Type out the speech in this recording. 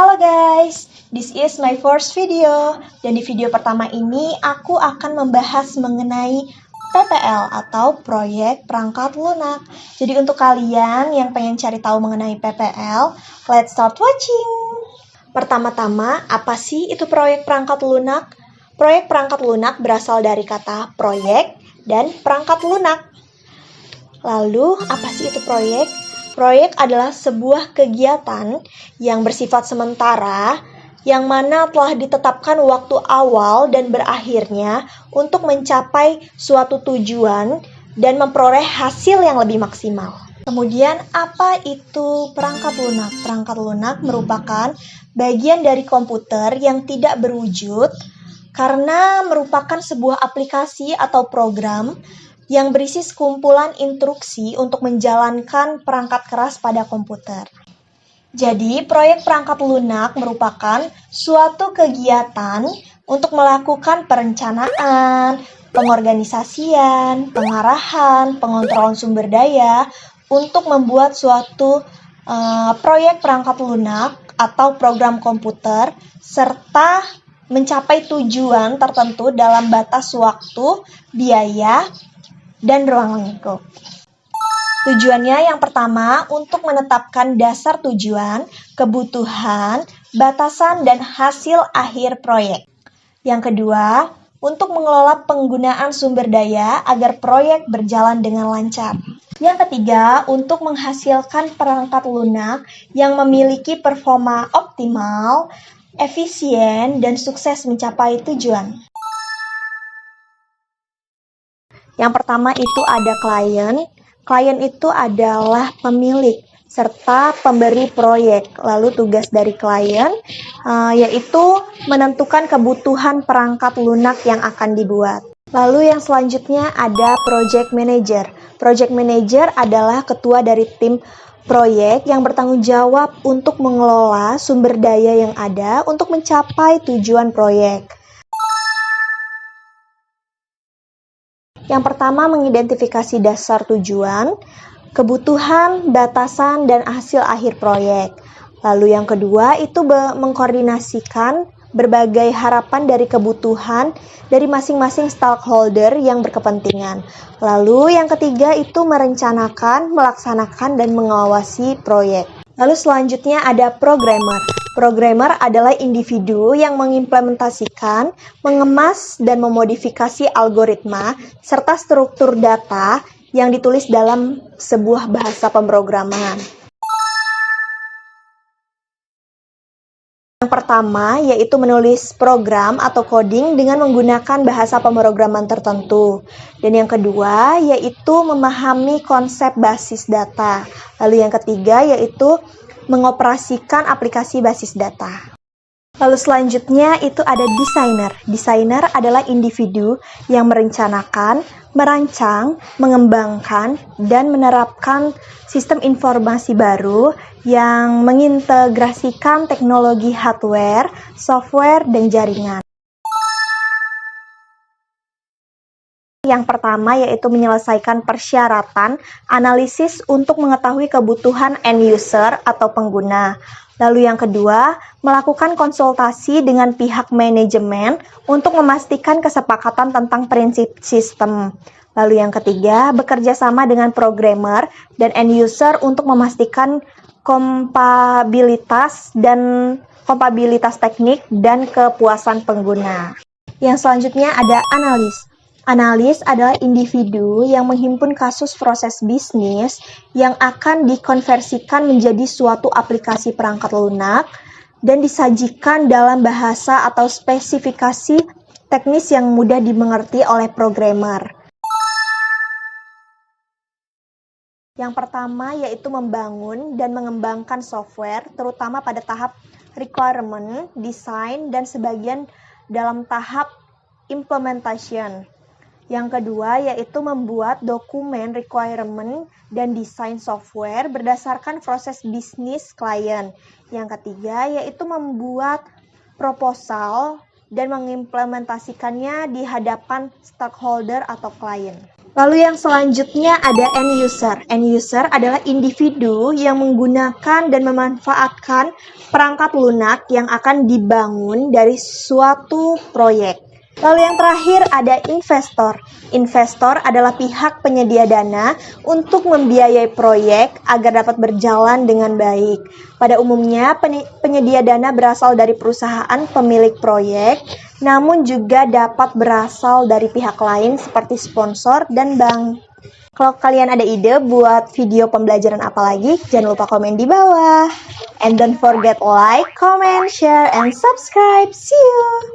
Halo guys, this is my first video. Dan di video pertama ini aku akan membahas mengenai PPL atau proyek perangkat lunak. Jadi untuk kalian yang pengen cari tahu mengenai PPL, let's start watching. Pertama-tama, apa sih itu proyek perangkat lunak? Proyek perangkat lunak berasal dari kata proyek dan perangkat lunak. Lalu, apa sih itu proyek? Proyek adalah sebuah kegiatan yang bersifat sementara, yang mana telah ditetapkan waktu awal dan berakhirnya untuk mencapai suatu tujuan dan memperoleh hasil yang lebih maksimal. Kemudian, apa itu perangkat lunak? Perangkat lunak merupakan bagian dari komputer yang tidak berwujud karena merupakan sebuah aplikasi atau program yang berisi sekumpulan instruksi untuk menjalankan perangkat keras pada komputer. Jadi, proyek perangkat lunak merupakan suatu kegiatan untuk melakukan perencanaan, pengorganisasian, pengarahan, pengontrolan sumber daya untuk membuat suatu proyek perangkat lunak atau program komputer serta mencapai tujuan tertentu dalam batas waktu, biaya, dan ruang lingkup. Tujuannya yang pertama untuk menetapkan dasar tujuan, kebutuhan, batasan, dan hasil akhir proyek. Yang kedua, untuk mengelola penggunaan sumber daya agar proyek berjalan dengan lancar. Yang ketiga, untuk menghasilkan perangkat lunak yang memiliki performa optimal, efisien, dan sukses mencapai tujuan. Yang pertama itu ada klien. Klien itu adalah pemilik serta pemberi proyek. Lalu tugas dari klien yaitu menentukan kebutuhan perangkat lunak yang akan dibuat. Lalu yang selanjutnya ada project manager. Project manager adalah ketua dari tim proyek yang bertanggung jawab untuk mengelola sumber daya yang ada untuk mencapai tujuan proyek. Yang pertama, mengidentifikasi dasar tujuan, kebutuhan, batasan, dan hasil akhir proyek. Lalu yang kedua, itu mengkoordinasikan berbagai harapan dari kebutuhan dari masing-masing stakeholder yang berkepentingan. Lalu yang ketiga, itu merencanakan, melaksanakan, dan mengawasi proyek. Lalu selanjutnya ada programmer. Programmer adalah individu yang mengimplementasikan, mengemas, dan memodifikasi algoritma serta struktur data yang ditulis dalam sebuah bahasa pemrograman. Yang pertama yaitu menulis program atau coding dengan menggunakan bahasa pemrograman tertentu. Dan yang kedua yaitu memahami konsep basis data. Lalu yang ketiga yaitu mengoperasikan aplikasi basis data. Lalu selanjutnya itu ada desainer. Desainer adalah individu yang merencanakan, merancang, mengembangkan, dan menerapkan sistem informasi baru yang mengintegrasikan teknologi hardware, software, dan jaringan. Yang pertama yaitu menyelesaikan persyaratan analisis untuk mengetahui kebutuhan end user atau pengguna. Lalu yang kedua, melakukan konsultasi dengan pihak manajemen untuk memastikan kesepakatan tentang prinsip sistem. Lalu yang ketiga, bekerja sama dengan programmer dan end user untuk memastikan kompabilitas teknik dan kepuasan pengguna. Yang selanjutnya ada analis. Analis adalah individu yang menghimpun kasus proses bisnis yang akan dikonversikan menjadi suatu aplikasi perangkat lunak dan disajikan dalam bahasa atau spesifikasi teknis yang mudah dimengerti oleh programmer. Yang pertama yaitu membangun dan mengembangkan software, terutama pada tahap requirement, design, dan sebagian dalam tahap implementation. Yang kedua yaitu membuat dokumen requirement dan desain software berdasarkan proses bisnis klien. Yang ketiga yaitu membuat proposal dan mengimplementasikannya di hadapan stakeholder atau klien. Lalu yang selanjutnya ada end user. End user adalah individu yang menggunakan dan memanfaatkan perangkat lunak yang akan dibangun dari suatu proyek. Lalu yang terakhir ada investor. Investor adalah pihak penyedia dana untuk membiayai proyek agar dapat berjalan dengan baik. Pada umumnya, penyedia dana berasal dari perusahaan pemilik proyek, namun juga dapat berasal dari pihak lain seperti sponsor dan bank. Kalau kalian ada ide buat video pembelajaran apa lagi, jangan lupa komen di bawah. And don't forget like, comment, share, and subscribe. See you!